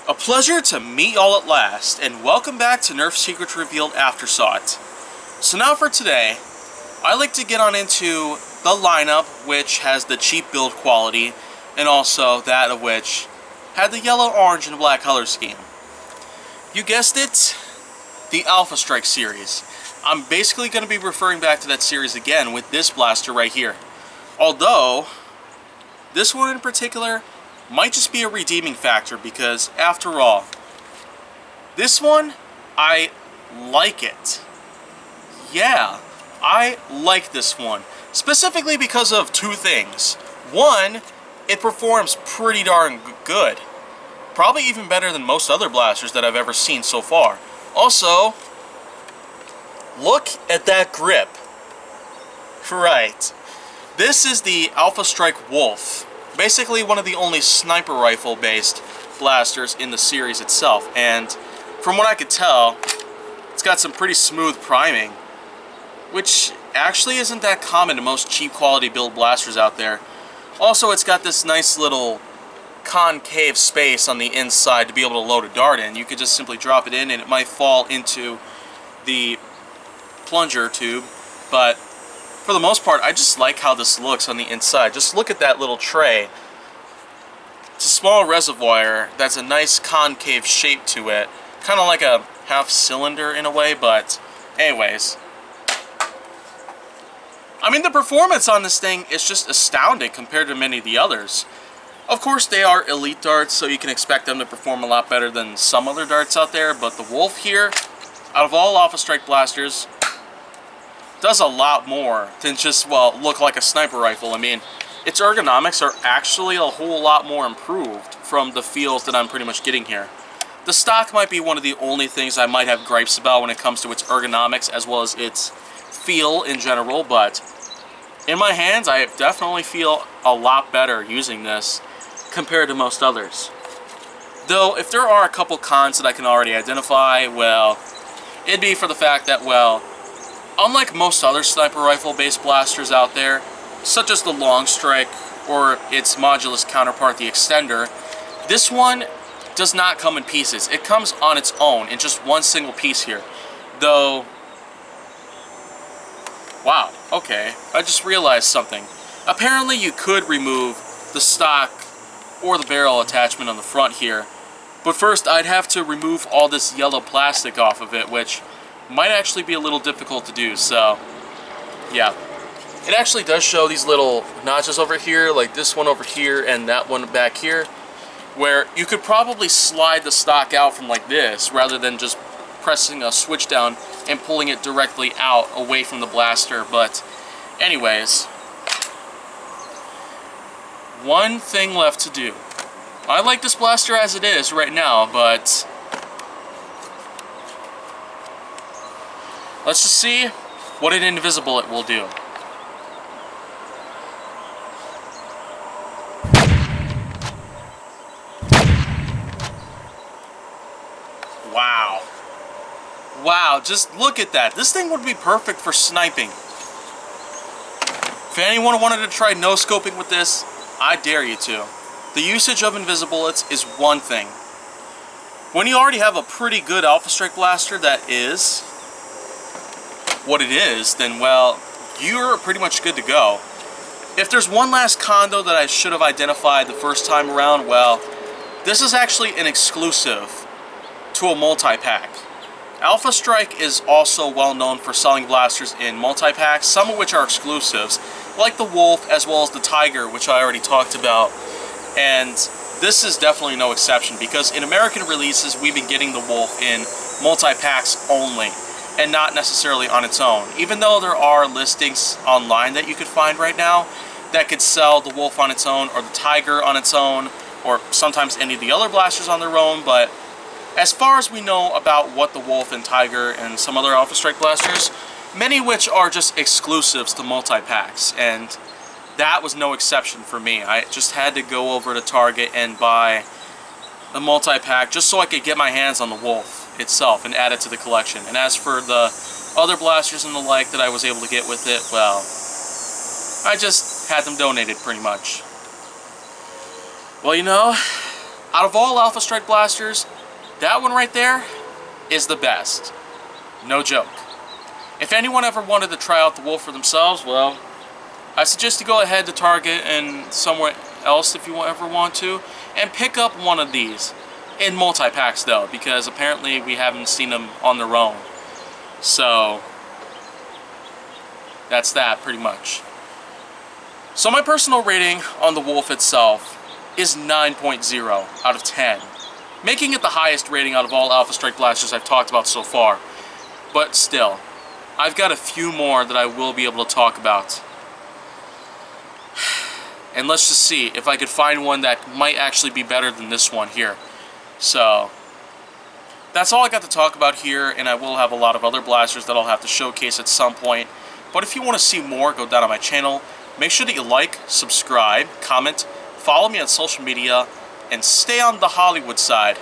A pleasure to meet y'all at last, and welcome back to Nerf Secrets Revealed Aftersought. So now for today, I like to get on into the lineup, which has the cheap build quality, and also that of which had the yellow, orange, and black color scheme. You guessed it, the Alpha Strike series. I'm basically going to be referring back to that series again with this blaster right here. Although, this one in particular might just be a redeeming factor because, after all, this one, I like it. Yeah, I like this one. Specifically because of two things. One, it performs pretty darn good. Probably even better than most other blasters that I've ever seen so far. Also, look at that grip. Right. This is the Alpha Strike Wolf. Basically one of the only sniper rifle based blasters in the series itself, and from what I could tell, it's got some pretty smooth priming, which actually isn't that common in most cheap quality build blasters out there. Also, it's got this nice little concave space on the inside to be able to load a dart in. You could just simply drop it in and it might fall into the plunger tube, but for the most part, I just like how this looks on the inside. Just look at that little tray. It's a small reservoir that's a nice concave shape to it. Kind of like a half cylinder in a way, but anyways. I mean, the performance on this thing is just astounding compared to many of the others. Of course, they are elite darts, so you can expect them to perform a lot better than some other darts out there, but the Wolf here, out of all Alpha Strike blasters, does a lot more than just, well, look like a sniper rifle. I mean, its ergonomics are actually a whole lot more improved from the feels that I'm pretty much getting here. The stock might be one of the only things I might have gripes about when it comes to its ergonomics as well as its feel in general, but in my hands, I definitely feel a lot better using this compared to most others. Though, if there are a couple cons that I can already identify, well, it'd be for the fact that, well, unlike most other sniper rifle-based blasters out there, such as the Long Strike or its modulus counterpart, the Extender, this one does not come in pieces. It comes on its own in just one single piece here. Though, wow, okay, I just realized something. Apparently you could remove the stock or the barrel attachment on the front here, but first I'd have to remove all this yellow plastic off of it, which might actually be a little difficult to do, so yeah. It actually does show these little notches over here, like this one over here and that one back here, where you could probably slide the stock out from like this rather than just pressing a switch down and pulling it directly out away from the blaster. But anyways, one thing left to do. I like this blaster as it is right now, but let's just see what an invisible it will do. Wow. Wow, just look at that. This thing would be perfect for sniping. If anyone wanted to try no-scoping with this, I dare you to. The usage of invisible bullets is one thing. When you already have a pretty good Alpha Strike blaster that is what it is, then, well, you're pretty much good to go. If there's one last con, though, that I should have identified the first time around, well, this is actually an exclusive to a multi-pack. Alpha Strike is also well known for selling blasters in multi-packs, some of which are exclusives, like the Wolf as well as the Tiger, which I already talked about, and this is definitely no exception, because in American releases, we've been getting the Wolf in multi-packs only, and not necessarily on its own. Even though there are listings online that you could find right now that could sell the Wolf on its own, or the Tiger on its own, or sometimes any of the other blasters on their own, but as far as we know about what the Wolf and Tiger and some other Alpha Strike blasters, many of which are just exclusives to multi-packs, and that was no exception for me. I just had to go over to Target and buy the multi-pack just so I could get my hands on the Wolf itself and add it to the collection. And as for the other blasters and the like that I was able to get with it, well, I just had them donated pretty much. Well, you know, Out of all Alpha Strike blasters, that one right there is the best. No joke. If anyone ever wanted to try out the Wolf for themselves, well, I suggest you go ahead to Target and somewhere else if you ever want to, and pick up one of these. In multi-packs though, because apparently we haven't seen them on their own. So, that's that pretty much. So my personal rating on the Wolf itself is 9.0 out of 10. Making it the highest rating out of all Alpha Strike blasters I've talked about so far. But still, I've got a few more that I will be able to talk about. And let's just see if I could find one that might actually be better than this one here. So, that's all I got to talk about here, and I will have a lot of other blasters that I'll have to showcase at some point. But if you want to see more, go down on my channel. Make sure that you like, subscribe, comment, follow me on social media, and stay on the Hollywood side.